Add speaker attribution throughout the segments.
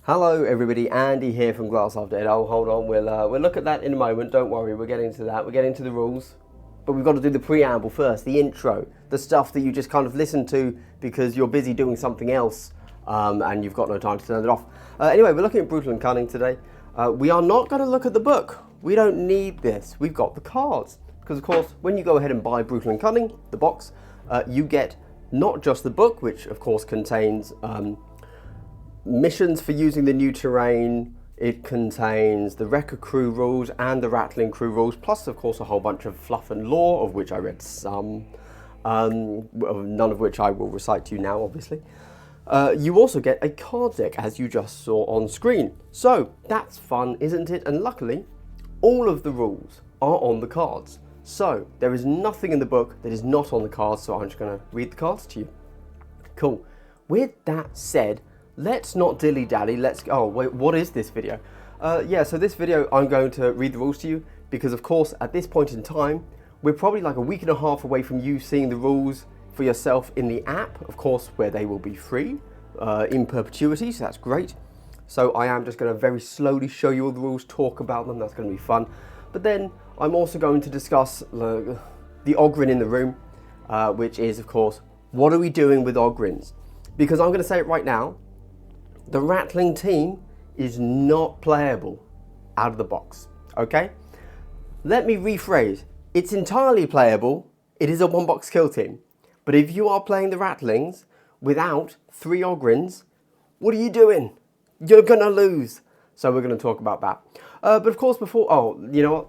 Speaker 1: Hello everybody, Andy here from Glass Half Dead. Oh, hold on, we'll look at that in a moment, don't worry, we're getting to that, we're getting to the rules. But we've got to do the preamble first, the intro, the stuff that you just kind of listen to because you're busy doing something else and you've got no time to turn it off. Anyway, we're looking at Brutal and Cunning today. We are not going to look at the book. We don't need this, we've got the cards. Because of course, when you go ahead and buy Brutal and Cunning, the box, you get not just the book, which of course contains missions for using the new terrain. It contains the Wrecker crew rules and the Ratling crew rules, plus of course a whole bunch of fluff and lore, of which I read some, none of which I will recite to you now, obviously. You also get a card deck, as you just saw on screen. So that's fun, isn't it? And luckily, all of the rules are on the cards. So there is nothing in the book that is not on the cards, so I'm just going to read the cards to you. Cool. With that said, let's not dilly-dally, oh wait, what is this video? So this video I'm going to read the rules to you because of course at this point in time we're probably like a week and a half away from you seeing the rules for yourself in the app, of course, where they will be free in perpetuity, so that's great. So I am just going to very slowly show you all the rules, talk about them, that's going to be fun. But then I'm also going to discuss the OGRYN in the room, which is of course, what are we doing with OGRYNS? Because I'm going to say it right now, the Ratling team is not playable out of the box, okay? Let me rephrase. It's entirely playable. It is a one-box kill team. But if you are playing the Ratlings without 3 OGRYNS, what are you doing? You're gonna lose. So we're gonna talk about that. But of course you know what?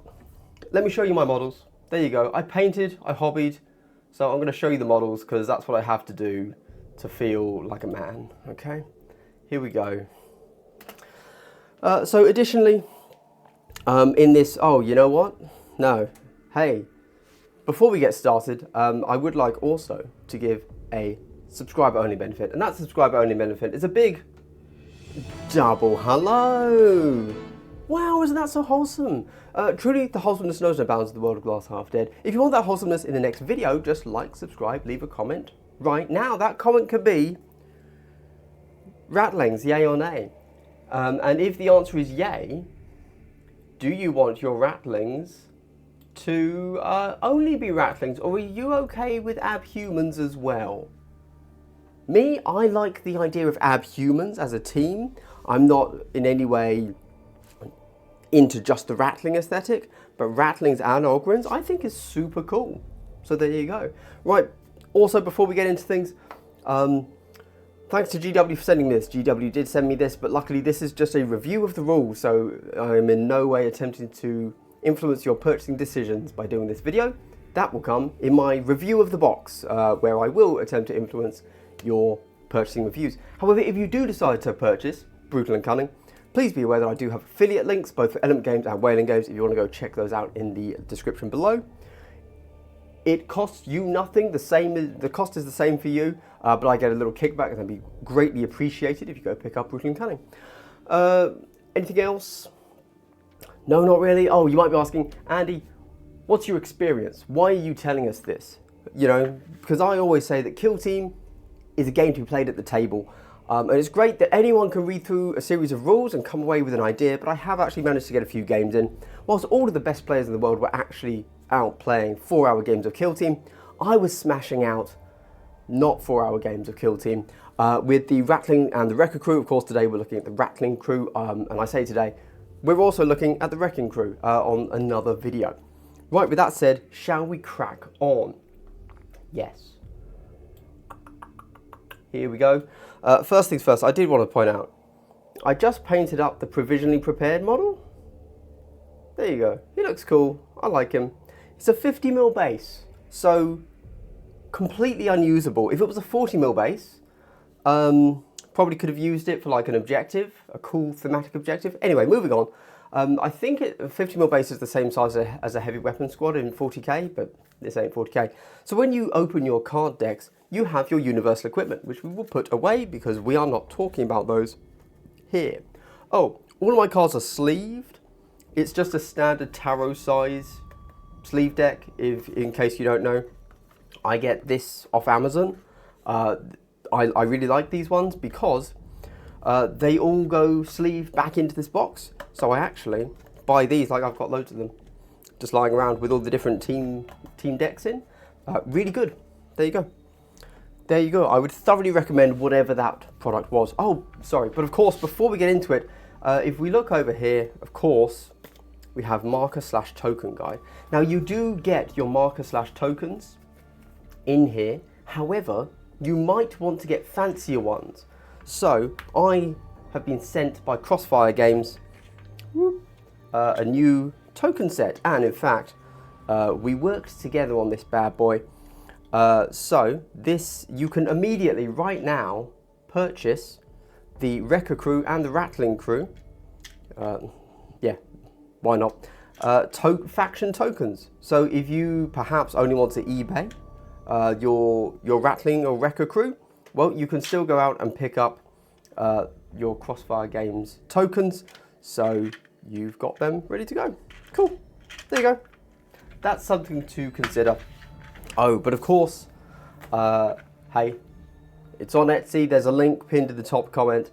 Speaker 1: Let me show you my models. There you go. I painted, I hobbied. So I'm gonna show you the models because that's what I have to do to feel like a man, okay? Here we go. So additionally, in this, oh, you know what? No. Hey, before we get started, I would like also to give a subscriber-only benefit. And that subscriber-only benefit is a big double hello. Wow, isn't that so wholesome? Truly, the wholesomeness knows no bounds in the world of Glass Half Dead. If you want that wholesomeness in the next video, just like, subscribe, leave a comment right now. That comment could be Ratlings, yay or nay? And if the answer is yay, do you want your Ratlings to only be Ratlings, or are you okay with abhumans as well? Me, I like the idea of abhumans as a team. I'm not in any way into just the Ratling aesthetic, but Ratlings and OGRYNS I think is super cool. So there you go. Right, also before we get into things, thanks to GW for sending this. GW did send me this, but luckily this is just a review of the rules, so I'm in no way attempting to influence your purchasing decisions by doing this video. That will come in my review of the box, where I will attempt to influence your purchasing reviews. However, if you do decide to purchase Brutal and Cunning, please be aware that I do have affiliate links, both for Element Games and Whaling Games, if you want to go check those out in the description below. It costs you nothing, the cost is the same for you, but I get a little kickback and that'd be greatly appreciated if you go pick up Brutal and Cunning. Anything else? No, not really. Oh, you might be asking, Andy, what's your experience? Why are you telling us this? You know, because I always say that Kill Team is a game to be played at the table. And it's great that anyone can read through a series of rules and come away with an idea, but I have actually managed to get a few games in. Whilst all of the best players in the world were actually out playing 4-hour games of Kill Team, I was smashing out not 4-hour games of Kill Team with the Ratling and the Wrecker crew. Of course, today we're looking at the Ratling crew, and I say today, we're also looking at the Wrecking crew on another video. Right, with that said, shall we crack on? Yes. Here we go. First things first, I did want to point out, I just painted up the provisionally prepared model. There you go. He looks cool. I like him. It's a 50mm base, so completely unusable. If it was a 40mm base, probably could have used it for like an objective, a cool thematic objective. Anyway, moving on. I think a 50mm base is the same size as a heavy weapon squad in 40k, but this ain't 40k. So when you open your card decks, you have your universal equipment, which we will put away because we are not talking about those here. Oh, all of my cards are sleeved. It's just a standard tarot size sleeve deck, in case you don't know. I get this off Amazon. I really like these ones because they all go sleeve back into this box. So I actually buy these, like I've got loads of them, just lying around with all the different team decks in. Really good. There you go. There you go. I would thoroughly recommend whatever that product was. Oh, sorry. But of course, before we get into it, if we look over here, of course, we have marker/token guide. Now you do get your marker/tokens in here. However, you might want to get fancier ones. So I have been sent by Crossfire Games a new token set. And in fact, we worked together on this bad boy. So this, you can immediately right now purchase the Wrecker crew and the Ratling crew. Yeah, why not? Faction tokens. So if you perhaps only want to eBay your Ratling or Wrecker crew, well, you can still go out and pick up your Crossfire Games tokens. So you've got them ready to go. Cool. There you go. That's something to consider. Oh, but of course, hey, it's on Etsy. There's a link pinned to the top comment,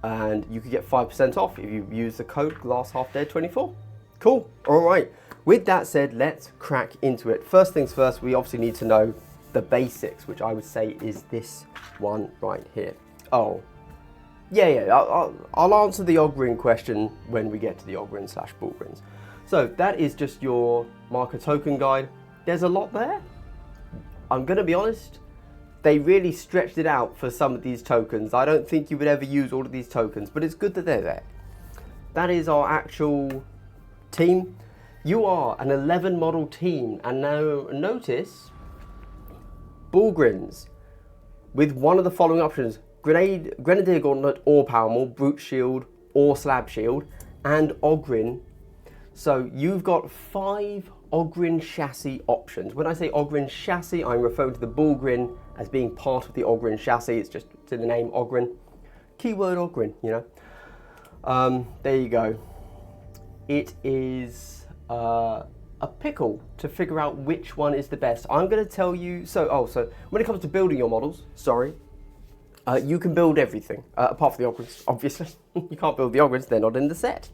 Speaker 1: and you could get 5% off if you use the code GlassHalfDead24. Cool. All right. With that said, let's crack into it. First things first, we obviously need to know the basics, which I would say is this one right here. Oh, yeah. I'll answer the OGRYN question when we get to the OGRYNS/BullGryns. So that is just your marker token guide. There's a lot there. I'm going to be honest, they really stretched it out for some of these tokens. I don't think you would ever use all of these tokens, but it's good that they're there. That is our actual team. You are an 11 model team, and now notice BullGryns with one of the following options: Grenadier Gauntlet or Power Maul, Brute Shield or Slab Shield, and OGRYN. So you've got 5 OGRYN chassis options. When I say OGRYN chassis, I'm referring to the BullGryn as being part of the OGRYN chassis. It's just in the name OGRYN. Keyword OGRYN, you know. There you go. It is a pickle to figure out which one is the best. I'm going to tell you. So when it comes to building your models, you can build everything apart from the OGRYNS. Obviously, you can't build the OGRYNS; they're not in the set.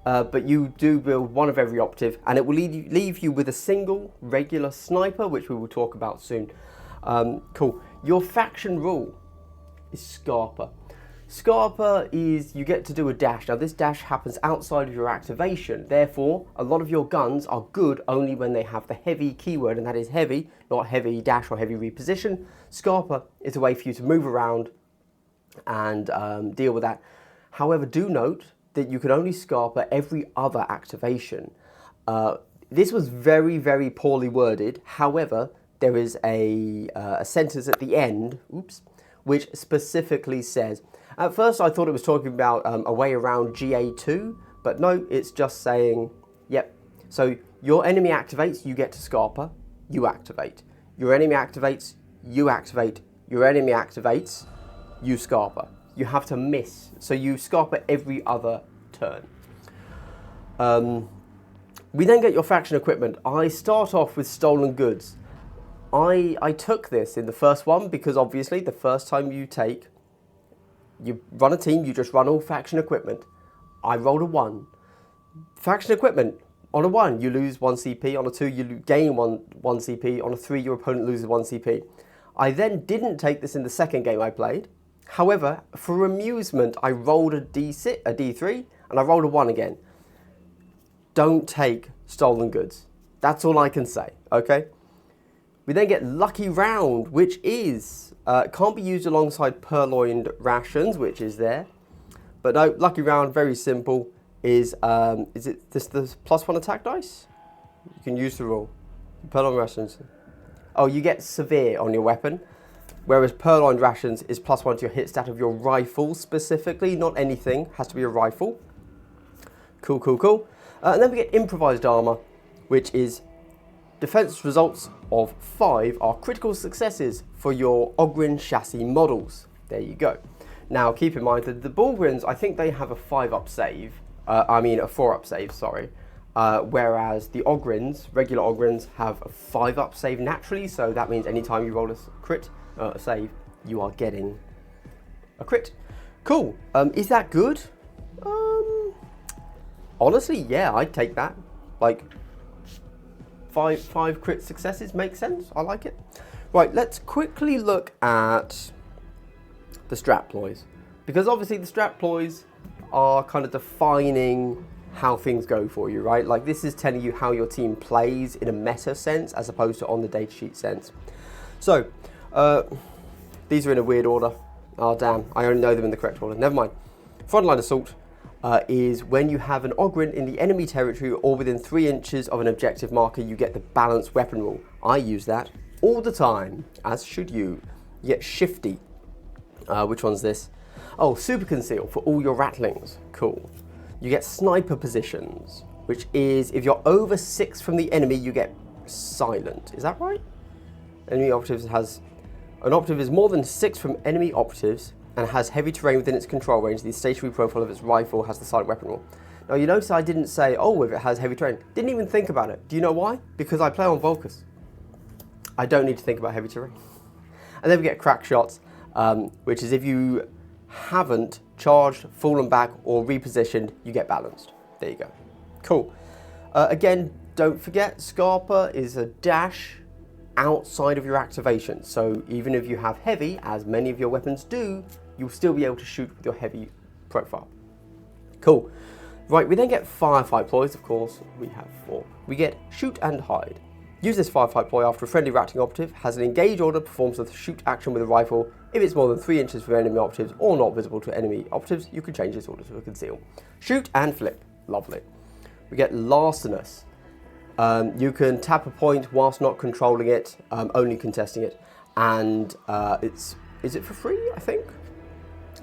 Speaker 1: But you do build one of every operative, and it will leave you with a single regular sniper, which we will talk about soon. Cool. Your faction rule is Scarper. Scarper is, you get to do a dash. Now this dash happens outside of your activation. Therefore, a lot of your guns are good only when they have the heavy keyword, and that is heavy, not heavy dash or heavy reposition. Scarper is a way for you to move around and deal with that. However, do note that you can only Scarper every other activation. This was very, very poorly worded. However, there is a sentence at the end, which specifically says, at first I thought it was talking about a way around GA2, but no, it's just saying, yep. So your enemy activates, you get to Scarper, you activate. Your enemy activates, you activate. Your enemy activates, you Scarper. You have to miss. So you Scarper every other turn. We then get your faction equipment. I start off with stolen goods. I took this in the first one because obviously the first time you run a team, you just run all faction equipment. I rolled a 1. Faction equipment, on a 1 you lose 1 CP, on a 2 you gain 1 CP, on a 3 your opponent loses 1 CP. I then didn't take this in the second game I played. However, for amusement, I rolled a D3, and I rolled a 1 again. Don't take stolen goods. That's all I can say, okay? We then get Lucky Round, which is, can't be used alongside purloined rations, which is there. But no, Lucky Round, very simple, is it this the +1 attack dice? You can use the rule. Purloined rations. Oh, you get Severe on your weapon. Whereas purloined rations is +1 to your hit stat of your rifle specifically, not anything, has to be a rifle. Cool. And then we get improvised armor, which is defense results of 5 are critical successes for your OGRYN chassis models. There you go. Now keep in mind that the BullGryns, I think they have a 5-up save, a 4-up save, sorry. Whereas the OGRYNS, regular OGRYNS, have a 5-up save naturally, so that means anytime you roll a crit, a save, you are getting a crit. Cool. Is that good? Honestly, yeah, I'd take that. Like, five crit successes makes sense. I like it. Right, let's quickly look at the strat ploys, because obviously the strat ploys are kind of defining how things go for you, right? Like, this is telling you how your team plays in a meta sense as opposed to on the datasheet sense. So, these are in a weird order. Oh damn, I only know them in the correct order. Never mind. Frontline assault is when you have an OGRYN in the enemy territory or within 3 inches of an objective marker, you get the balanced weapon rule. I use that all the time, as should you. You get shifty. Which one's this? Oh, super conceal for all your ratlings. Cool. You get sniper positions, which is if you're over 6 from the enemy, you get silent. Is that right? Enemy operatives has... An operative is more than 6 from enemy operatives and has heavy terrain within its control range. The stationary profile of its rifle has the silent weapon rule. Now, you notice I didn't say, oh, if it has heavy terrain. Didn't even think about it. Do you know why? Because I play on Vulcus. I don't need to think about heavy terrain. And then we get crack shots, which is if you haven't charged, fallen back, or repositioned, you get balanced. There you go. Cool. Again, don't forget, Scarpa is a dash outside of your activation. So even if you have heavy, as many of your weapons do, you'll still be able to shoot with your heavy profile. Cool. Right, we then get firefight ploys, of course. We have 4. We get shoot and hide. Use this firefight ploy after a friendly Ratling operative has an engage order, performs the shoot action with a rifle. If it's more than 3 inches from enemy operatives or not visible to enemy operatives, you can change this order to a conceal. Shoot and flip. Lovely. We get larcenous. You can tap a point whilst not controlling it, only contesting it, and is it for free, I think?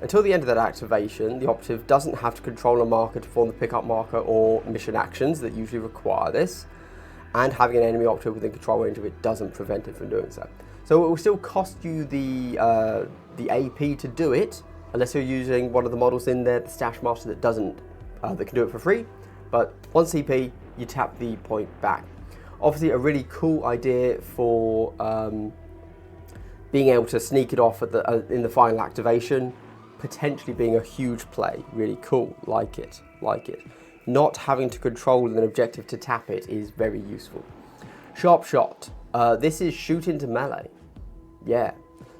Speaker 1: Until the end of that activation, the operative doesn't have to control a marker to perform the pickup marker or mission actions that usually require this, and having an enemy operative within control range of it doesn't prevent it from doing so. So it will still cost you the AP to do it, unless you're using one of the models in there, the Stash Master, that doesn't, that can do it for free. But 1 CP, you tap the point back. Obviously a really cool idea for being able to sneak it off at the, in the final activation, potentially being a huge play. Really cool, like it, like it. Not having to control an objective to tap it is very useful. Sharp shot, this is shoot into melee. Yeah,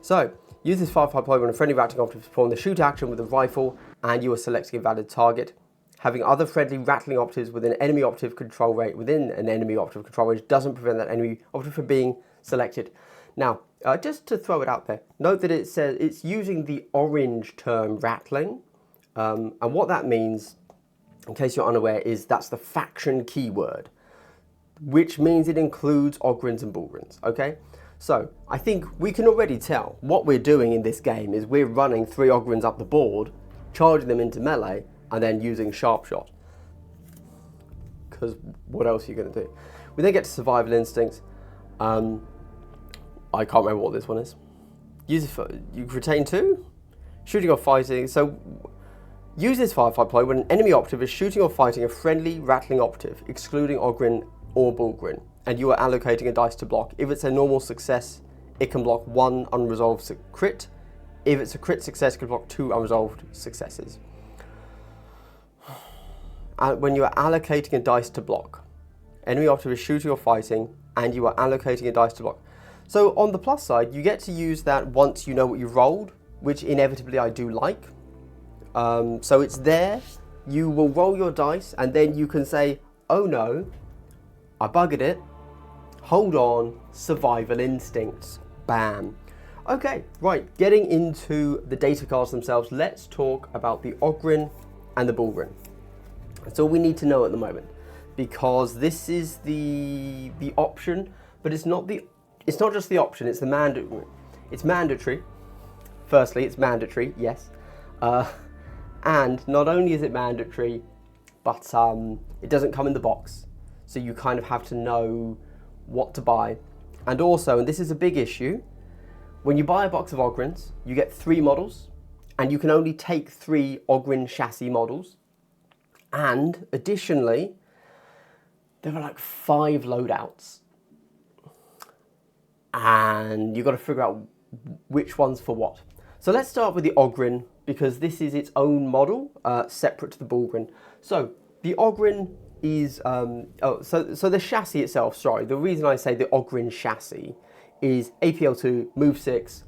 Speaker 1: so use this firefight ploy when a friendly Ratling operative perform the shoot action with a rifle and you are selecting a valid target. Having other friendly Ratling operatives within an enemy operative control range doesn't prevent that enemy operative from being selected. Now, just to throw it out there, note that it says it's using the orange term Ratling, and what that means, in case you're unaware, is that's the faction keyword, which means it includes OGRYNS and BULLGRYNS, okay? So, I think we can already tell what we're doing in this game is we're running 3 OGRYNS up the board, charging them into melee, and then using sharp shot. Because what else are you going to do? We then get to survival instincts. I can't remember what this one is. Use it for, you retain 2? Shooting or fighting. So use this firefight ploy when an enemy operative is shooting or fighting a friendly Ratling operative, excluding OGRYN or BULLGRYN, and you are allocating a dice to block. If it's a normal success, it can block 1 unresolved crit. If it's a crit success, it can block 2 unresolved successes. When you are allocating a dice to block, enemy operative is shooting or fighting, and you are allocating a dice to block. So on the plus side, you get to use that once you know what you've rolled, which inevitably I do like. So it's there, you will roll your dice, and then you can say, oh no, I buggered it, hold on, survival instincts, bam. Okay, right, getting into the data cards themselves, let's talk about the OGRYN and the BULLGRYN. That's all we need to know at the moment, because this is the option, but it's not just the option, it's the mandatory. It's mandatory. Firstly, it's mandatory, yes. And not only is it mandatory, but it doesn't come in the box. So you kind of have to know what to buy. And also, and this is a big issue, when you buy a box of OGRYNS, you get 3 models, and you can only take 3 OGRYN chassis models. And additionally, there are like 5 loadouts. And you've got to figure out which one's for what. So let's start with the OGRYN because this is its own model, separate to the Bullgrin. So the OGRYN is, so the chassis itself, sorry, the reason I say the OGRYN chassis is APL2, move 6,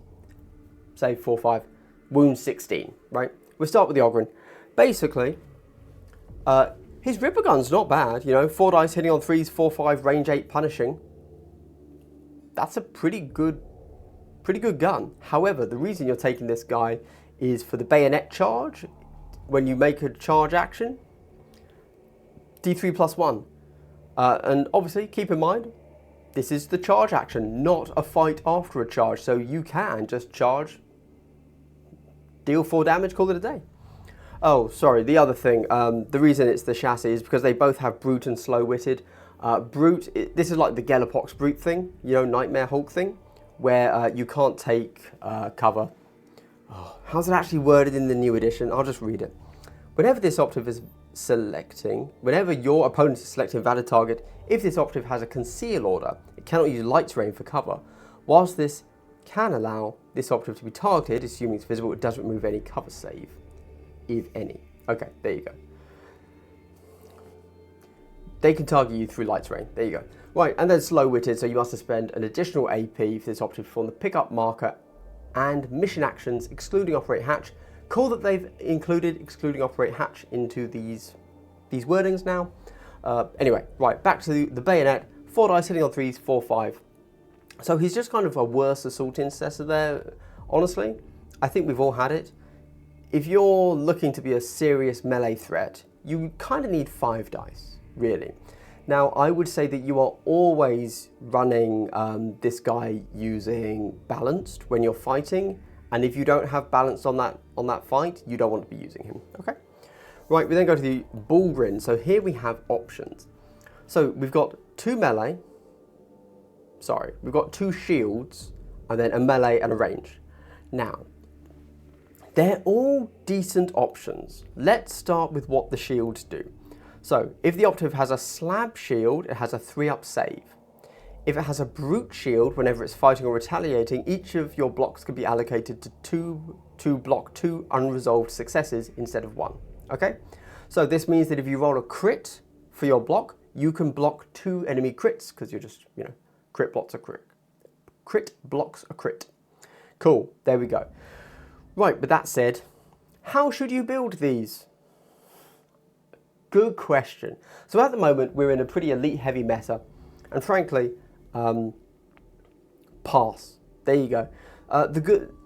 Speaker 1: save 4-5, wound 16, right? We'll start with the OGRYN. Basically, his Ripper Gun's not bad, you know, 4 dice hitting on 3s, 4-5, range 8 punishing. That's a pretty good gun. However, the reason you're taking this guy is for the bayonet charge. When you make a charge action, D3+1. And obviously, keep in mind, this is the charge action, not a fight after a charge. So you can just charge, deal 4 damage, call it a day. Oh, sorry, the other thing, the reason it's the chassis is because they both have Brute and Slow-Witted. Brute, this is like the Gellerpox Brute thing, you know, Nightmare Hulk thing, where you can't take cover. Oh, how's it actually worded in the new edition? I'll just read it. Whenever this operative is selecting, whenever your opponent is selecting a valid target, if this operative has a conceal order, it cannot use light terrain for cover. Whilst this can allow this operative to be targeted, assuming it's visible, it doesn't remove any cover save, if any. Okay, there you go. They can target you through light terrain. There you go. Right, and then slow-witted, so you must spend an additional AP for this operative to perform the pickup marker and mission actions, excluding Operate Hatch. Cool that they've included excluding Operate Hatch into these wordings now. Anyway, right, back to the bayonet. 4 dice hitting on 3s, 4-5. So he's just kind of a worse assault intercessor there. Honestly, I think we've all had it. If you're looking to be a serious melee threat, you kind of need 5 dice, really. Now, I would say that you are always running this guy using balanced when you're fighting, and if you don't have balance on that fight, you don't want to be using him. Okay. Right. We then go to the Bullgrin. So here we have options. So we've got 2 melee. Sorry, we've got 2 shields, and then a melee and a range. Now, they're all decent options. Let's start with what the shields do. So, if the operative has a slab shield, it has a 3-up save. If it has a brute shield, whenever it's fighting or retaliating, each of your blocks can be allocated to block 2 unresolved successes instead of 1. Okay? So this means that if you roll a crit for your block, you can block 2 enemy crits, because you're just, you know, crit blocks a crit. Crit blocks a crit. Cool, there we go. Right, but that said, how should you build these? Good question. So at the moment, we're in a pretty elite heavy meta, and frankly, pass. There you go.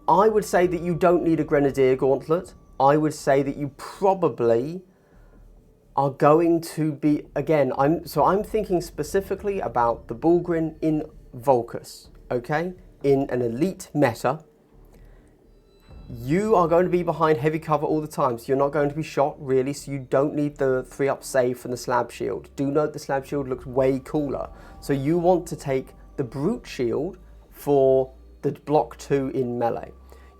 Speaker 1: I would say that you don't need a Grenadier Gauntlet. I would say that you probably are going to be, again, I'm thinking specifically about the Bullgrin in Volcus, okay? In an elite meta, you are going to be behind heavy cover all the time, so you're not going to be shot, really, so you don't need the 3-up save from the slab shield. Do note the slab shield looks way cooler. So you want to take the brute shield for the block 2 in melee.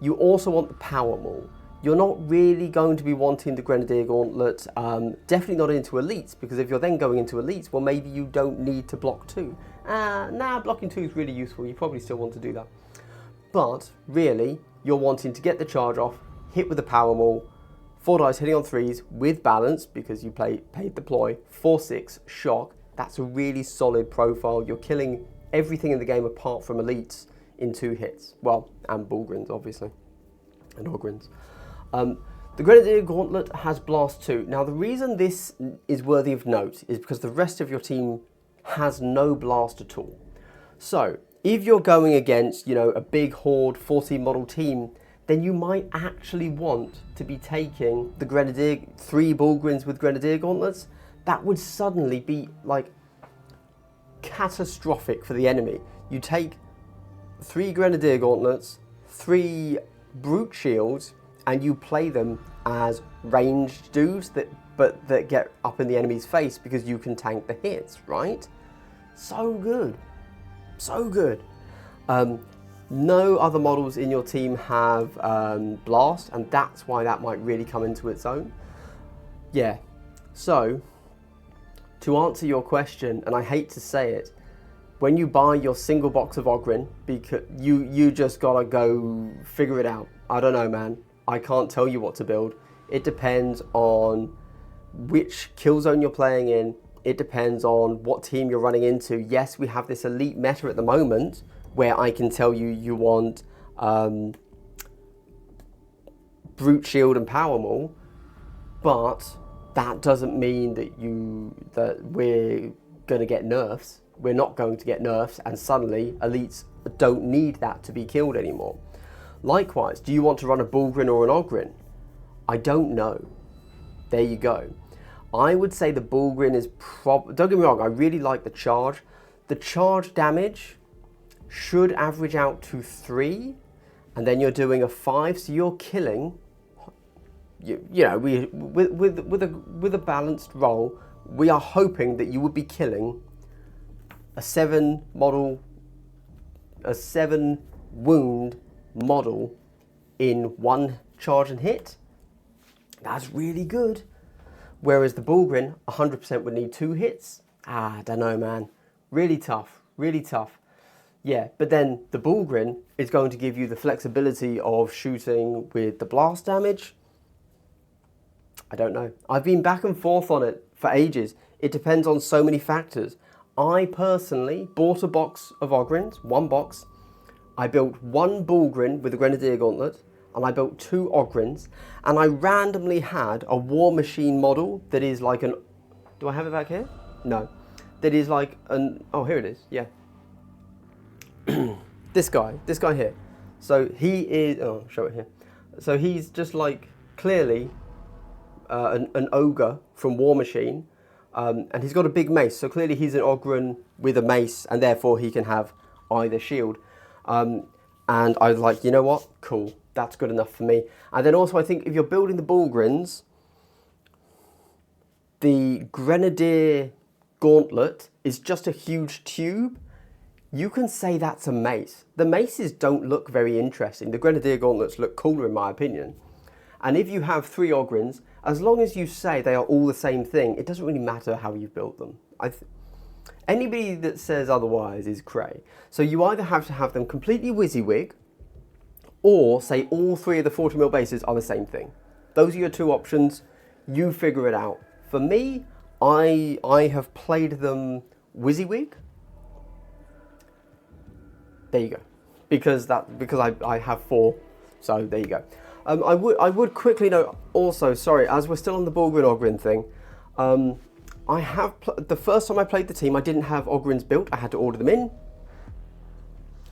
Speaker 1: You also want the power maul. You're not really going to be wanting the Grenadier Gauntlet, definitely not into elites, because if you're then going into elites, well, maybe you don't need to block 2. Blocking 2 is really useful. You probably still want to do that. But really, you're wanting to get the charge off, hit with the power maul, 4 dice hitting on 3s with balance, because you paid the ploy, 4-6, shock. That's a really solid profile. You're killing everything in the game apart from elites in 2 hits. Well, and Bullgrins, obviously, and OGRYNS. The Grenadier Gauntlet has Blast 2. Now, the reason this is worthy of note is because the rest of your team has no blast at all. So, if you're going against, you know, a big horde 14 model team, then you might actually want to be taking the Grenadier, 3 Bullgrins with Grenadier Gauntlets. That would suddenly be, like, catastrophic for the enemy. You take 3 Grenadier Gauntlets, 3 Brute Shields, and you play them as ranged dudes that get up in the enemy's face because you can tank the hits, right? So good. So good. No other models in your team have Blast, and that's why that might really come into its own. Yeah, so to answer your question, and I hate to say it, when you buy your single box of OGRYN, because you just gotta go figure it out. I don't know, man. I can't tell you what to build. It depends on which kill zone you're playing in. It depends on what team you're running into. Yes, we have this elite meta at the moment where I can tell you you want brute shield and power maul, but that doesn't mean that we're going to get nerfs. We're not going to get nerfs, and suddenly elites don't need that to be killed anymore. Likewise, do you want to run a Bullgrin or an Ogryn? I don't know. There you go. I would say the Bullgrin is don't get me wrong, I really like the charge. The charge damage should average out to 3, and then you're doing a 5, so you're killing. You know, with a balanced roll, we are hoping that you would be killing a 7 wound model in 1 charge and hit. That's really good. Whereas the Bullgrin 100% would need 2 hits. I don't know, man. Really tough, really tough. Yeah, but then the Bullgrin is going to give you the flexibility of shooting with the blast damage. I don't know. I've been back and forth on it for ages. It depends on so many factors. I personally bought a box of OGRYNS, 1 box. I built 1 Bullgrin with a Grenadier Gauntlet, and I built 2 OGRYNS, and I randomly had a War Machine model that is like an... Do I have it back here? No. That is like an... Oh, here it is, yeah. This guy here. So he is... Oh, I'll show it here. So he's just like, clearly... an ogre from War Machine, and he's got a big mace, so clearly he's an Ogryn with a mace, and therefore he can have either shield. And I was like, you know what, cool, that's good enough for me. And then also I think if you're building the Bullgryns, the Grenadier Gauntlet is just a huge tube. You can say that's a mace. The maces don't look very interesting. The Grenadier Gauntlets look cooler in my opinion. And if you have 3 OGRYNS, as long as you say they are all the same thing, it doesn't really matter how you've built them. Anybody that says otherwise is cray. So you either have to have them completely WYSIWYG, or say all 3 of the 40mm bases are the same thing. Those are your 2 options. You figure it out. For me, I have played them WYSIWYG. There you go. Because I have 4, so there you go. I would quickly note also, sorry, as we're still on the Bullgrin Ogryn thing, the first time I played the team, I didn't have OGRYNS built. I had to order them in,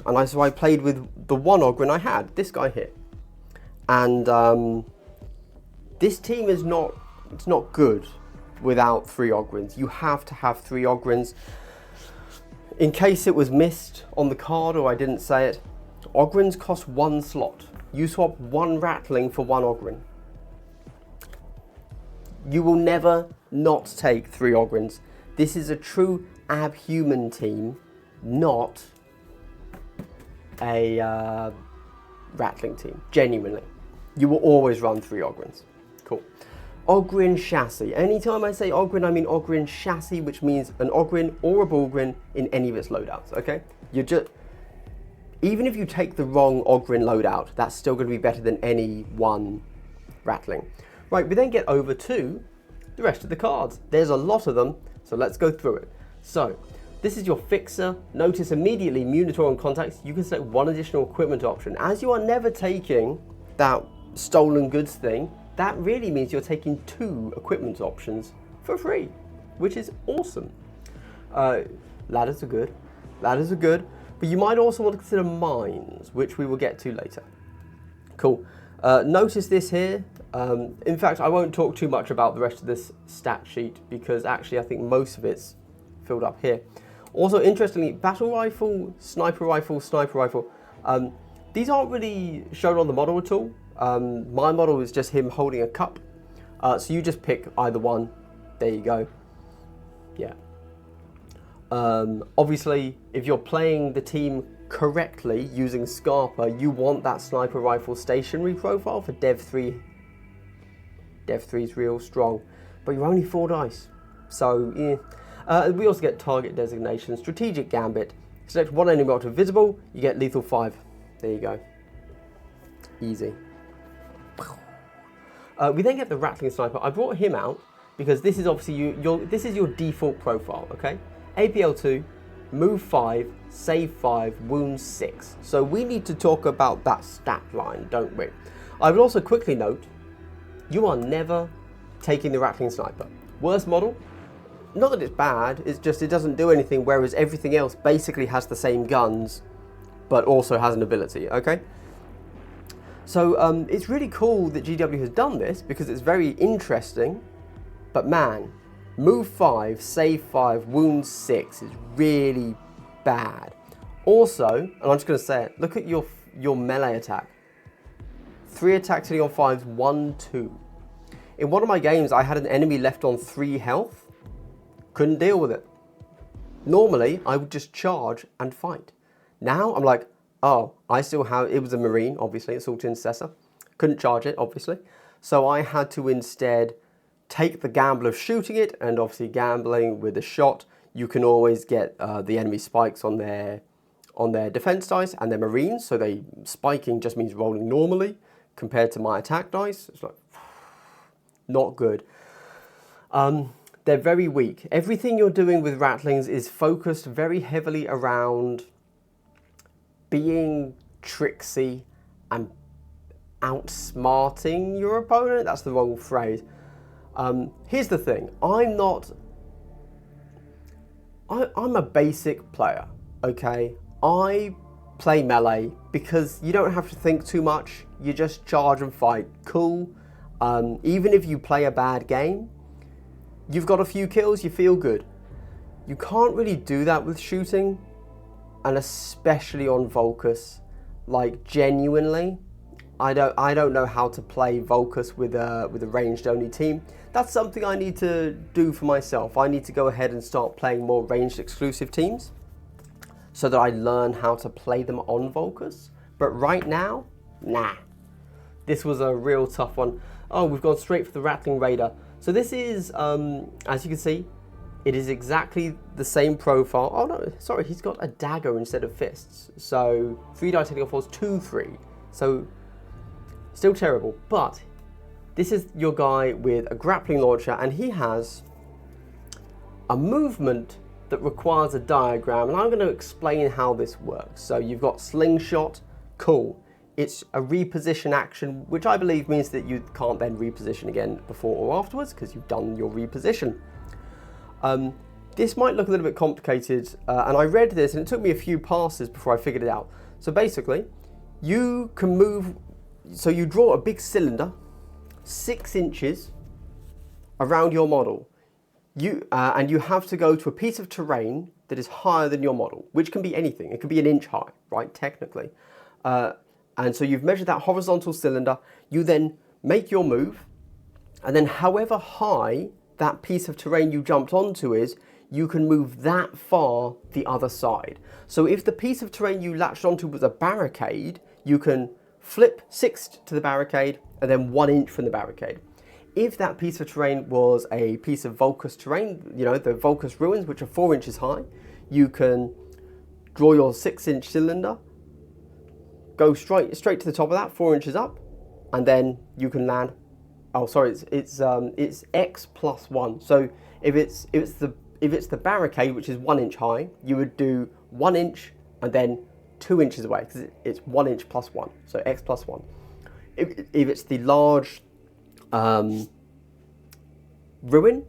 Speaker 1: and so I played with the 1 Ogryn I had, this guy here, and this team is not good without 3 OGRYNS. You have to have 3 OGRYNS. In case it was missed on the card or I didn't say it, OGRYNS cost 1 slot. You swap 1 Ratling for 1 Ogryn. You will never not take 3 OGRYNS. This is a true abhuman team, not a Ratling team, genuinely. You will always run 3 OGRYNS. Cool. Ogryn chassis. Anytime I say Ogryn, I mean Ogryn chassis, which means an Ogryn or a Bullgrin in any of its loadouts, okay? Even if you take the wrong Ogryn loadout, that's still going to be better than any 1 Ratling. Right, we then get over to the rest of the cards. There's a lot of them, so let's go through it. So, this is your fixer. Notice immediately, Militarum contacts, you can select 1 additional equipment option. As you are never taking that stolen goods thing, that really means you're taking 2 equipment options for free, which is awesome. Ladders are good. Ladders are good. But you might also want to consider mines, which we will get to later. Cool. Notice this here. In fact, I won't talk too much about the rest of this stat sheet because actually I think most of it's filled up here. Also, interestingly, battle rifle, sniper rifle, sniper rifle. These aren't really shown on the model at all. My model is just him holding a cup. So you just pick either one. There you go. Yeah. Obviously, if you're playing the team correctly using Scarpa, you want that sniper rifle stationary profile for Dev 3. Dev 3 is real strong, but you're only 4 dice. So, yeah. We also get target designation, strategic gambit. Select 1 enemy object visible, you get lethal 5. There you go. Easy. We then get the Ratling Sniper. I brought him out because this is obviously this is your default profile, okay? APL2, move 5, save 5, wound 6. So we need to talk about that stat line, don't we? I will also quickly note, you are never taking the Ratling Sniper. Worst model, not that it's bad, it's just it doesn't do anything, whereas everything else basically has the same guns, but also has an ability, okay? So it's really cool that GW has done this because it's very interesting, but man, move 5, save 5, wound 6 is really bad. Also, and I'm just going to say it, look at your melee attack. 3 attacks hitting on 5s, 1, 2. In one of my games, I had an enemy left on 3 health. Couldn't deal with it. Normally, I would just charge and fight. Now, I'm like, oh, I still have, it was a Marine, obviously, Assault Intercessor. Couldn't charge it, obviously. So I had to instead take the gamble of shooting it, and obviously gambling with a shot, you can always get the enemy spikes on their defense dice and their Marines. So spiking just means rolling normally compared to my attack dice. It's like, not good. They're very weak. Everything you're doing with Ratlings is focused very heavily around being tricksy and outsmarting your opponent. That's the wrong phrase. Here's the thing. I'm a basic player, okay? I play melee because you don't have to think too much. You just charge and fight. Cool. Even if you play a bad game, you've got a few kills, you feel good. You can't really do that with shooting, and especially on Vulcus. Like, genuinely, I don't know how to play Vulcus with a ranged only team. That's something I need to do for myself. I need to go ahead and start playing more ranged exclusive teams so that I learn how to play them on Vulcus. But right now, nah. This was a real tough one. Oh, we've gone straight for the Ratling Raider. So this is, as you can see, it is exactly the same profile. Oh no, sorry, he's got a dagger instead of fists. So 3 die taking off falls 2, 3. So still terrible, but this is your guy with a grappling launcher, and he has a movement that requires a diagram, and I'm going to explain how this works. So you've got slingshot, cool. It's a reposition action, which I believe means that you can't then reposition again before or afterwards because you've done your reposition. This might look a little bit complicated, and I read this and it took me a few passes before I figured it out. So basically, you can move, so you draw a big cylinder 6 inches around your model. And you have to go to a piece of terrain that is higher than your model, which can be anything. It could be 1 inch high, right, technically. And so you've measured that horizontal cylinder, you then make your move, and then however high that piece of terrain you jumped onto is, you can move that far the other side. So if the piece of terrain you latched onto was a barricade, you can flip 6 to the barricade and then 1 inch from the barricade. If that piece of terrain was a piece of Vulcus terrain, you know, the Vulcus ruins, which are 4 inches high, you can draw your 6 inch cylinder, go straight to the top of that, 4 inches up, and then you can land. Oh, sorry, it's X plus 1. So if it's the barricade, which is 1 inch high, you would do 1 inch and then 2 inches away because it's 1 inch plus 1. So X plus 1. If it's the large ruin,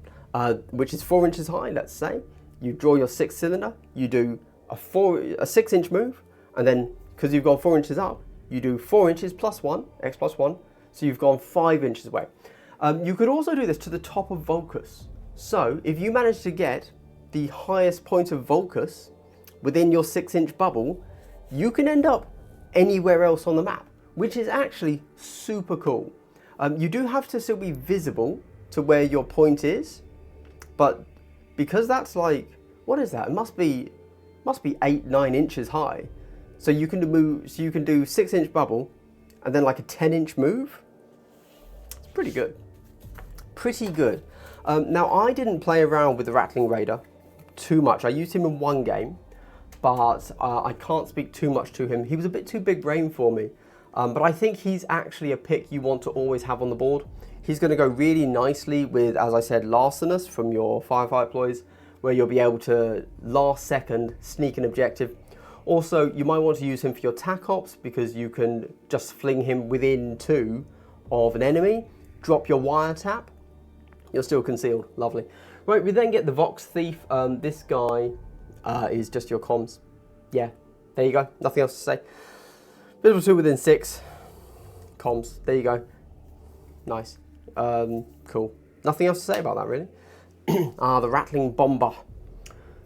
Speaker 1: which is 4 inches high, let's say, you draw your 6 cylinder, you do a 6 inch move, and then because you've gone 4 inches up, you do 4 inches plus 1, X plus 1, so you've gone 5 inches away. You could also do this to the top of Vulcus. So if you manage to get the highest point of Vulcus within your 6 inch bubble, you can end up anywhere else on the map, which is actually super cool. You do have to still be visible to where your point is, but because that's like, what is that? It must be 8-9 inches high. So you can move. So you can do 6 inch bubble, and then like a 10 inch move. It's pretty good. Pretty good. Now I didn't play around with the Ratling Raider too much. I used him in one game, but I can't speak too much to him. He was a bit too big brain for me. But I think he's actually a pick you want to always have on the board. He's going to go really nicely with, as I said, Larcenous from your Firefight Ploys, where you'll be able to last second sneak an objective. Also, you might want to use him for your TAC ops because you can just fling him within 2 of an enemy, drop your wiretap, you're still concealed. Lovely. Right, we then get the Vox Thief. This guy is just your comms. Yeah, there you go. Nothing else to say. Visible 2 within 6. Comms. There you go. Nice. Cool. Nothing else to say about that, really. The Ratling Bomber.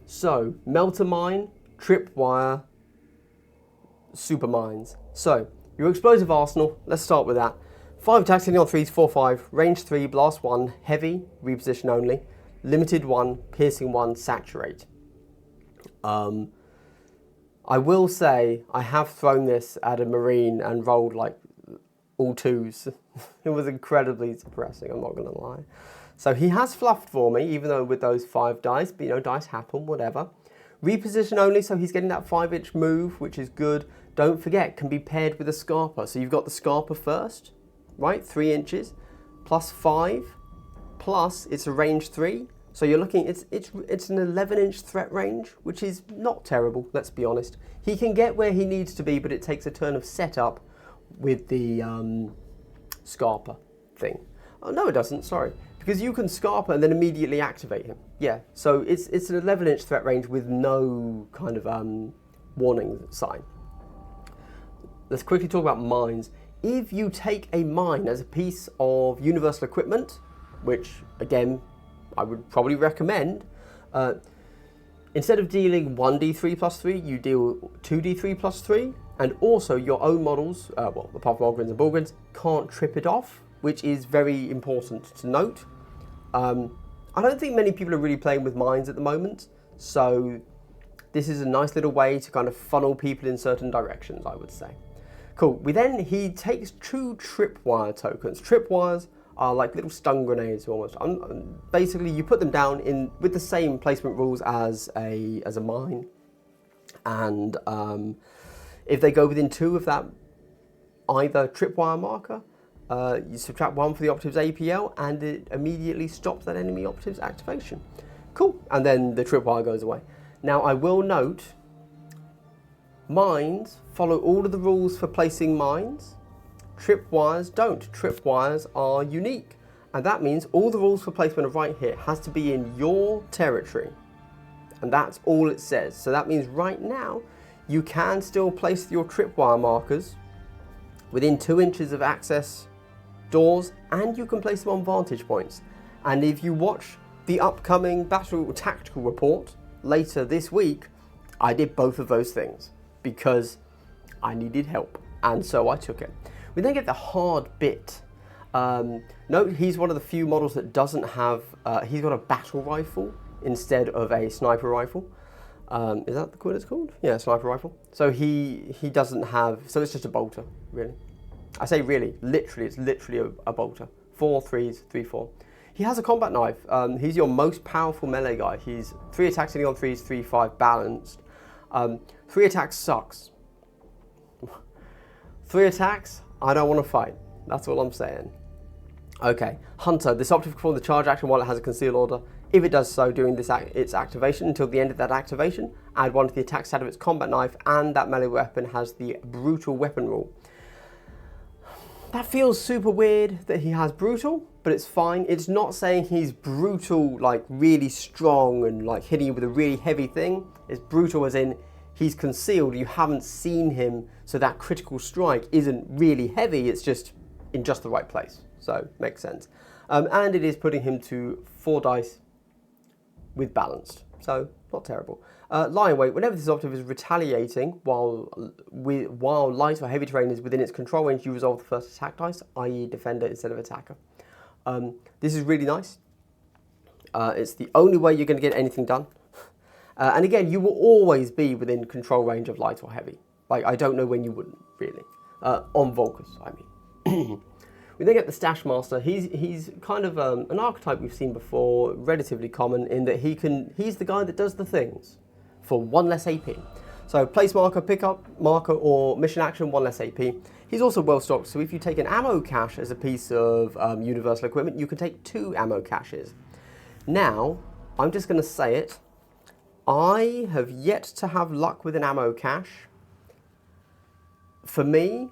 Speaker 1: So, Melter Mine, Tripwire, Super Mines. So, your explosive arsenal, let's start with that. 5 attacks, hitting on 3s, 4-5, range 3, blast 1, heavy, reposition only, limited 1, piercing 1, saturate. I will say, I have thrown this at a Marine and rolled like all 2s. It was incredibly depressing, I'm not going to lie. So he has fluffed for me, even though with those 5 dice, but you know, dice happen, whatever. Reposition only, so he's getting that 5-inch move, which is good. Don't forget, can be paired with a Scarper. So you've got the Scarper first, right? 3 inches, plus 5, plus it's a range 3. So you're looking, it's an 11-inch threat range, which is not terrible, let's be honest. He can get where he needs to be, but it takes a turn of setup with the Scarper thing. Oh, no, it doesn't, sorry. Because you can Scarper and then immediately activate him. Yeah, so it's an 11-inch threat range with no kind of warning sign. Let's quickly talk about mines. If you take a mine as a piece of universal equipment, which, again, I would probably recommend, instead of dealing 1d3 plus 3, you deal 2d3 plus 3, and also your own models, well, apart from OGRYNS and BULLGRYNS, can't trip it off, which is very important to note. I don't think many people are really playing with mines at the moment, so this is a nice little way to kind of funnel people in certain directions, I would say. Cool. He takes 2 tripwire tokens. Tripwires are like little stun grenades almost. Basically, you put them down with the same placement rules as a mine, and if they go within 2 of that either tripwire marker, you subtract 1 for the operative's APL, and it immediately stops that enemy operative's activation. Cool. And then the tripwire goes away. Now, I will note, mines follow all of the rules for placing mines. Tripwires don't. Tripwires are unique. And that means all the rules for placement are right here. It has to be in your territory. And that's all it says. So that means right now, you can still place your tripwire markers within 2 inches of access doors, and you can place them on vantage points. And if you watch the upcoming battle tactical report later this week, I did both of those things because I needed help, and so I took it. We then get the hard bit. Note he's one of the few models that doesn't have, he's got a battle rifle instead of a sniper rifle. Is that what it's called? Yeah, sniper rifle. So he doesn't have, so it's just a bolter, really. I say really, literally, it's literally a bolter. 4 3s, 3 4. He has a combat knife. He's your most powerful melee guy. He's 3 attacks hitting on 3s, 3 5 balanced. 3 attacks sucks. 3 attacks, I don't want to fight. That's all I'm saying. Okay, Hunter. This operative can perform the charge action while it has a conceal order. If it does so during its activation, until the end of that activation, add 1 to the attack stat of its combat knife, and that melee weapon has the brutal weapon rule. That feels super weird that he has brutal, but it's fine. It's not saying he's brutal, like really strong and like hitting you with a really heavy thing. It's brutal as in he's concealed, you haven't seen him, so that critical strike isn't really heavy, it's just in just the right place. So, makes sense. And it is putting him to 4 dice with balanced, so not terrible. Lion weight, whenever this operative is retaliating while light or heavy terrain is within its control range, you resolve the first attack dice, i.e. defender instead of attacker. This is really nice. It's the only way you're going to get anything done. And again, you will always be within control range of light or heavy. Like, I don't know when you wouldn't, really. On Volcus, I mean. We then get the Stash Master. He's kind of an archetype we've seen before, relatively common, in that he's the guy that does the things for 1 less AP. So place marker, pick up marker, or mission action, 1 less AP. He's also well stocked, so if you take an ammo cache as a piece of universal equipment, you can take 2 ammo caches. Now, I'm just going to say it. I have yet to have luck with an ammo cache. For me,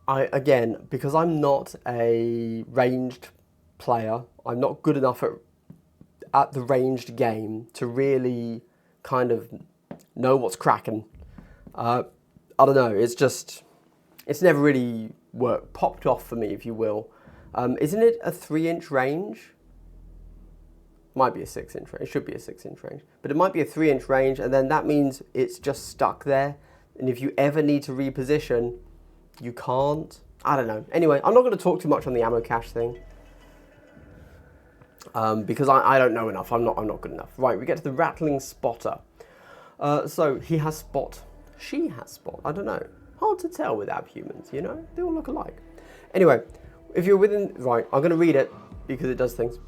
Speaker 1: again, because I'm not a ranged player, I'm not good enough at the ranged game to really kind of know what's cracking. I don't know, it's never really popped off for me, if you will. Isn't it a 3-inch range? Might be a 6-inch range, it should be a 6-inch range. But it might be a 3-inch range, and then that means it's just stuck there. And if you ever need to reposition, you can't. I don't know. Anyway, I'm not going to talk too much on the ammo cache thing. Because I don't know enough. I'm not good enough. Right, we get to the Ratling spotter. So he has spot. She has spot. I don't know. Hard to tell with abhumans, you know? They all look alike. Anyway, if you're within... Right, I'm going to read it because it does things.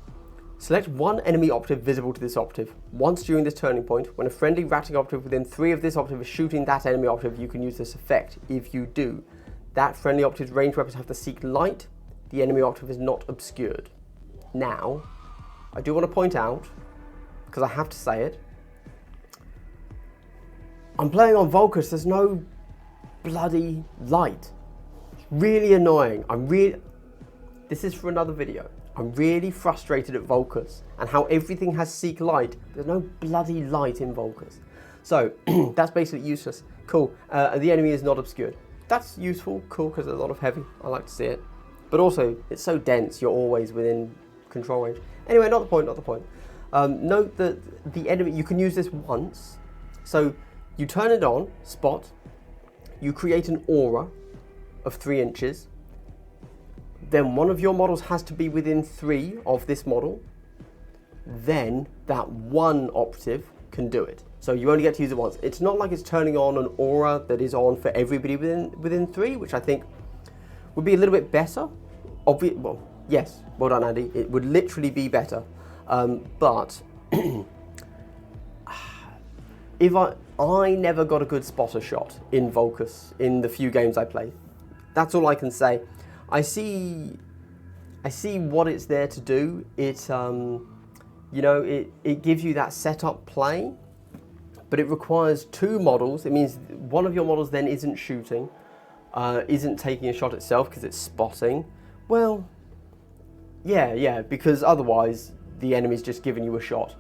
Speaker 1: Select one enemy operative visible to this operative. Once during this turning point, when a friendly Ratling operative within 3 of this operative is shooting that enemy operative, you can use this effect. If you do, that friendly operative's ranged weapons have to seek light. The enemy operative is not obscured. Now, I do want to point out, because I have to say it, I'm playing on Vulcus, there's no bloody light. It's really annoying. This is for another video. I'm really frustrated at Vulcus and how everything has seek light. There's no bloody light in Vulcus. So, that's basically useless. Cool. The enemy is not obscured. That's useful, cool, because there's a lot of heavy. I like to see it. But also, it's so dense, you're always within control range. Anyway, not the point, not the point. Note that the enemy, you can use this once. So, you turn it on, spot, you create an aura of 3 inches. Then one of your models has to be within 3 of this model. Then that one operative can do it. So you only get to use it once. It's not like it's turning on an aura that is on for everybody within 3, which I think would be a little bit better. Well, yes, well done, Andy. It would literally be better. But if I never got a good spotter shot in Vulcus in the few games I played. That's all I can say. I see what it's there to do. It, you know, it gives you that setup play, but it requires 2 models. It means one of your models then isn't shooting, isn't taking a shot itself because it's spotting. Well, yeah, because otherwise the enemy's just giving you a shot.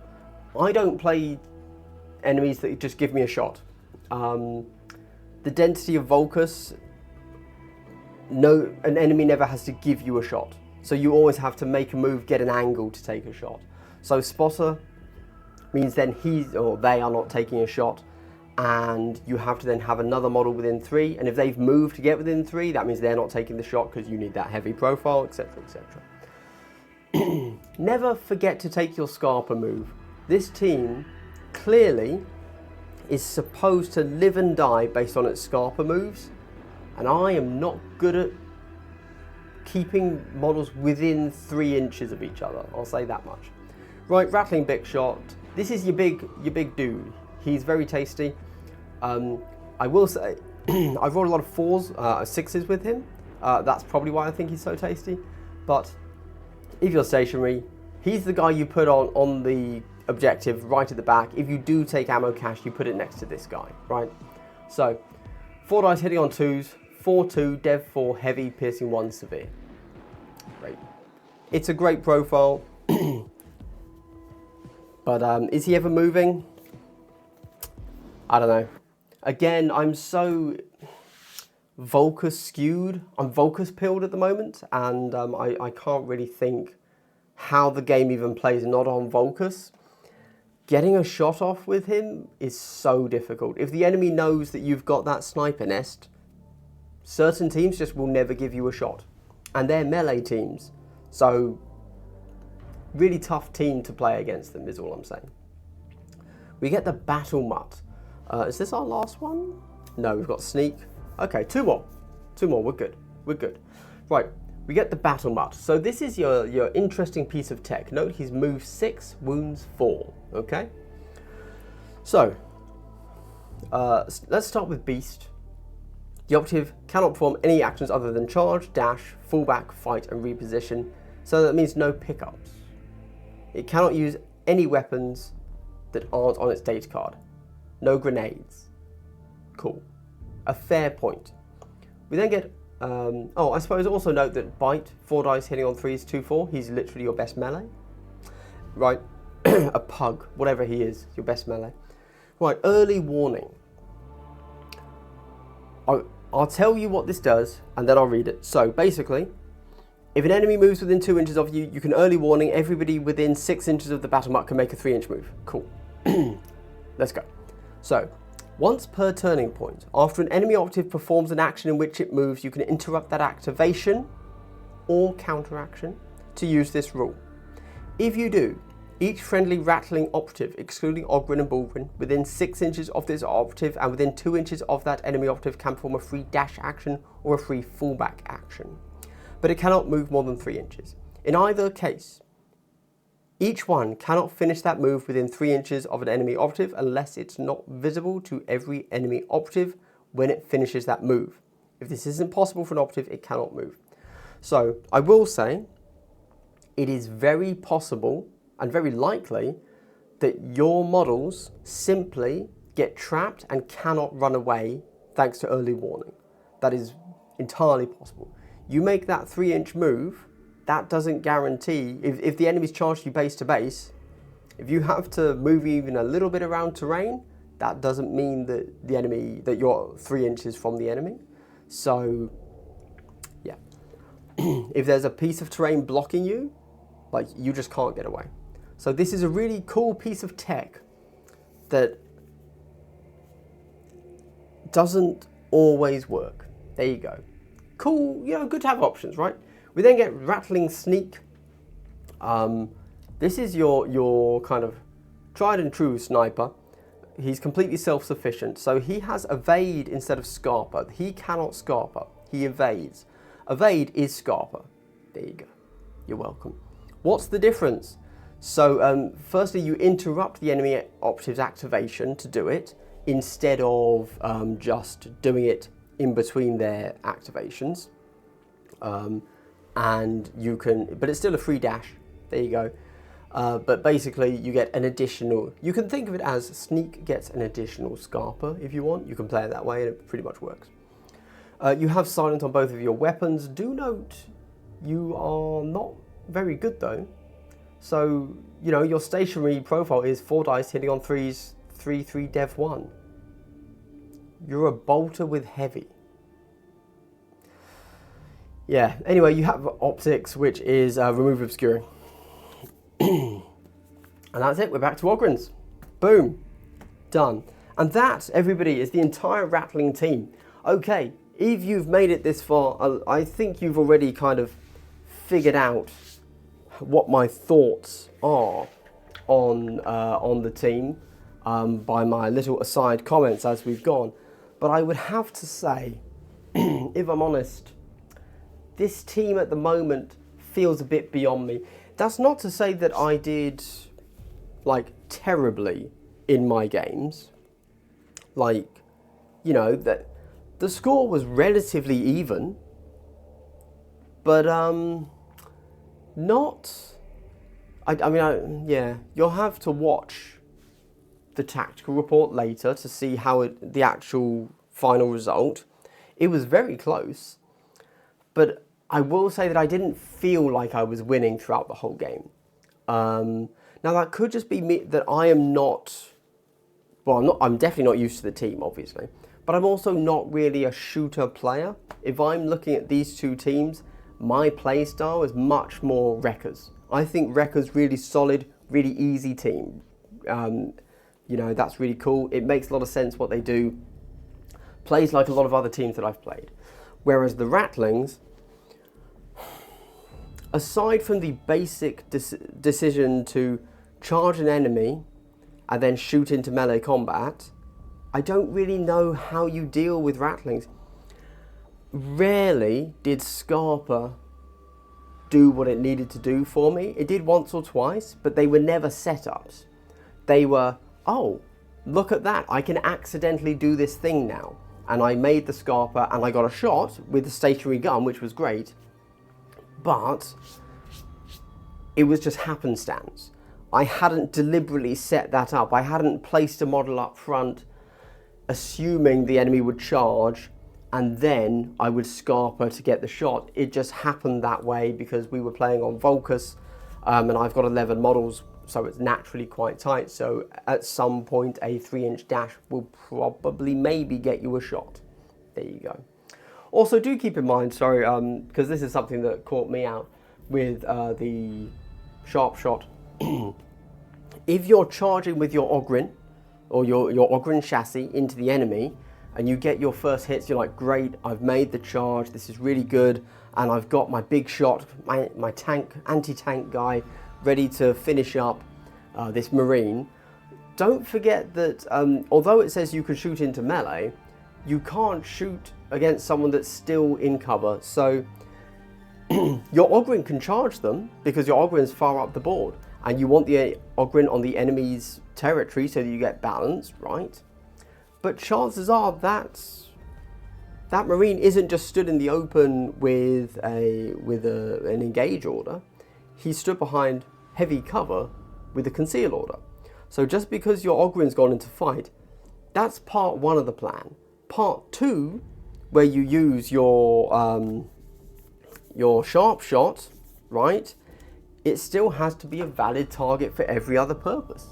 Speaker 1: I don't play enemies that just give me a shot. The density of Vulcus, an enemy never has to give you a shot. So you always have to make a move, get an angle to take a shot. So spotter means then he or they are not taking a shot, and you have to then have another model within 3, and if they've moved to get within 3, that means they're not taking the shot because you need that heavy profile, etc, etc. Never forget to take your Scarper move. This team clearly is supposed to live and die based on its Scarper moves, and I am not good at keeping models within 3 inches of each other, I'll say that much. Right, Ratling big shot. This is your big dude. He's very tasty. I will say, I've rolled a lot of 4s, 6s with him. That's probably why I think he's so tasty. But if you're stationary, he's the guy you put on the objective right at the back. If you do take ammo cache, you put it next to this guy, right? So, 4 dice hitting on 2s, 4-2, Dev 4, heavy, piercing 1, severe. Great. It's a great profile. But is he ever moving? I don't know. Again, I'm so Vulcus skewed. I'm Vulcus pilled at the moment, and I can't really think how the game even plays not on Vulcus. Getting a shot off with him is so difficult. If the enemy knows that you've got that sniper nest, certain teams just will never give you a shot. And they're melee teams. So, really tough team to play against them is all I'm saying. We get the Battle Mutt. Is this our last one? No, we've got Sneak. Okay, 2 more. 2 more, we're good. We're good. Right, we get the Battle Mutt. So this is your interesting piece of tech. Note he's moved 6, wounds 4, okay? So, let's start with Beast. The operative cannot perform any actions other than charge, dash, fallback, fight, and reposition, so that means no pickups. It cannot use any weapons that aren't on its data card. No grenades. Cool. A fair point. We then get, I suppose also note that Bite, 4 dice hitting on 3s, 2-4, he's literally your best melee. Right, a pug, whatever he is, your best melee. Right, early warning. I'll tell you what this does, and then I'll read it. So basically, if an enemy moves within 2 inches of you, you can early warning everybody within 6 inches of the battle mark can make a 3-inch move. Cool. Let's go. So, once per turning point, after an enemy operative performs an action in which it moves, you can interrupt that activation or counteraction to use this rule. If you do, each friendly Ratling operative, excluding OGRYN and BULLGRYN, within 6 inches of this operative and within 2 inches of that enemy operative can perform a free dash action or a free fallback action. But it cannot move more than 3 inches. In either case, each one cannot finish that move within 3 inches of an enemy operative unless it's not visible to every enemy operative when it finishes that move. If this isn't possible for an operative, it cannot move. So, I will say, it is very possible and very likely that your models simply get trapped and cannot run away thanks to early warning. That is entirely possible. You make that 3-inch move, that doesn't guarantee, if the enemy's charged you base to base, if you have to move even a little bit around terrain, that doesn't mean that that you're 3 inches from the enemy. So, yeah. If there's a piece of terrain blocking you, like, you just can't get away. So this is a really cool piece of tech that doesn't always work. There you go. Cool, good to have options, right? We then get Ratling Sneak. This is your kind of tried and true sniper. He's completely self-sufficient, so he has evade instead of scarper. He cannot scarper, he evades. Evade is scarper. There you go. You're welcome. What's the difference? So, firstly, you interrupt the enemy operative's activation to do it, instead of just doing it in between their activations. And you can, but it's still a free dash. There you go. But basically, you get an additional, you can think of it as Sneak gets an additional Scarper if you want. You can play it that way and it pretty much works. You have silent on both of your weapons. Do note, you are not very good though. So, your stationary profile is 4 dice hitting on 3s, 3, dev 1. You're a bolter with heavy. Yeah, anyway, you have optics, which is remove obscuring. And that's it, we're back to OGRYNS. Boom, done. And that, everybody, is the entire Ratling team. Okay, if you've made it this far, I think you've already kind of figured out what my thoughts are on the team by my little aside comments as we've gone. But I would have to say, if I'm honest, this team at the moment feels a bit beyond me. That's not to say that I did, like, terribly in my games. Like, that the score was relatively even, but yeah, you'll have to watch the tactical report later to see how the actual final result. It was very close, but I will say that I didn't feel like I was winning throughout the whole game. Now that could just be me, that I am not, well, I'm definitely not used to the team, obviously, but I'm also not really a shooter player. If I'm looking at these two teams, my play style is much more Wreckers. I think Wreckers really solid, really easy team. That's really cool. It makes a lot of sense what they do. Plays like a lot of other teams that I've played. Whereas the Ratlings, aside from the basic decision to charge an enemy and then shoot into melee combat, I don't really know how you deal with Ratlings. Rarely did Scarper do what it needed to do for me. It did once or twice, but they were never setups. They were, oh, look at that, I can accidentally do this thing now. And I made the Scarper and I got a shot with the stationary gun, which was great. But it was just happenstance. I hadn't deliberately set that up. I hadn't placed a model up front, assuming the enemy would charge, and then I would Scarper to get the shot. It just happened that way because we were playing on Vulcus, and I've got 11 models, so it's naturally quite tight. So at some point, a 3-inch dash will probably maybe get you a shot. There you go. Also, do keep in mind, sorry, because this is something that caught me out with the sharp shot. If you're charging with your OGRYN or your OGRYN chassis into the enemy and you get your first hits, you're like, great, I've made the charge, this is really good, and I've got my big shot, my tank, anti-tank guy ready to finish up this Marine. Don't forget that although it says you can shoot into melee, you can't shoot against someone that's still in cover. So your OGRYN can charge them because your OGRYN's far up the board and you want the OGRYN on the enemy's territory so that you get balance, right? But chances are that Marine isn't just stood in the open with an engage order. He stood behind heavy cover with a conceal order. So just because your OGRYN's gone into fight, that's part one of the plan. Part two, where you use your sharp shot, right? It still has to be a valid target for every other purpose.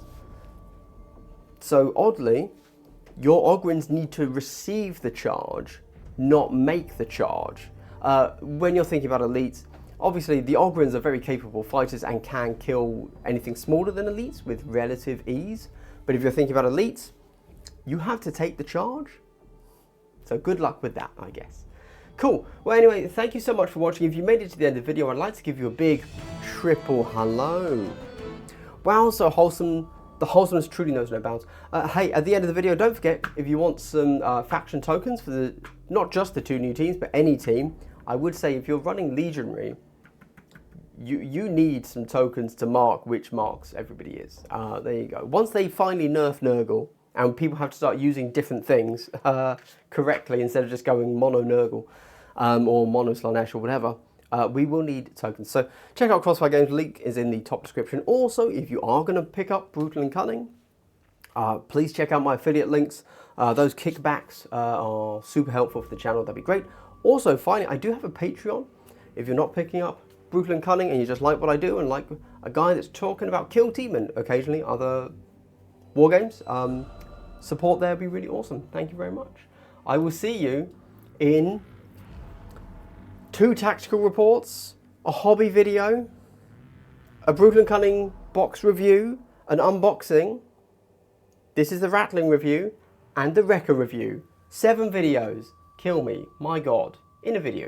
Speaker 1: So oddly, your OGRYNs need to receive the charge, not make the charge. When you're thinking about elites, obviously the OGRYNs are very capable fighters and can kill anything smaller than elites with relative ease. But if you're thinking about elites, you have to take the charge. So good luck with that, I guess. Cool. Well, anyway, thank you so much for watching. If you made it to the end of the video, I'd like to give you a big triple hello. Wow, so wholesome. The wholesomeness truly knows no bounds. Hey, at the end of the video, don't forget, if you want some faction tokens for not just the 2 new teams, but any team, I would say if you're running Legionary, you need some tokens to mark which marks everybody is. There you go. Once they finally nerf Nurgle, and people have to start using different things correctly instead of just going mono Nurgle or mono Slanesh or whatever, we will need tokens. So check out Crossfire Games, link is in the top description. Also, if you are going to pick up Brutal and Cunning, please check out my affiliate links. Those kickbacks are super helpful for the channel, that'd be great. Also, finally, I do have a Patreon. If you're not picking up Brutal and Cunning and you just like what I do and like a guy that's talking about Kill Team and occasionally other war games, support there would be really awesome. Thank you very much. I will see you in 2 tactical reports, a hobby video, a Brutal and Cunning box review, an unboxing. This is the Ratling review and the Wrecker review. 7 videos. Kill me, my God, in a video.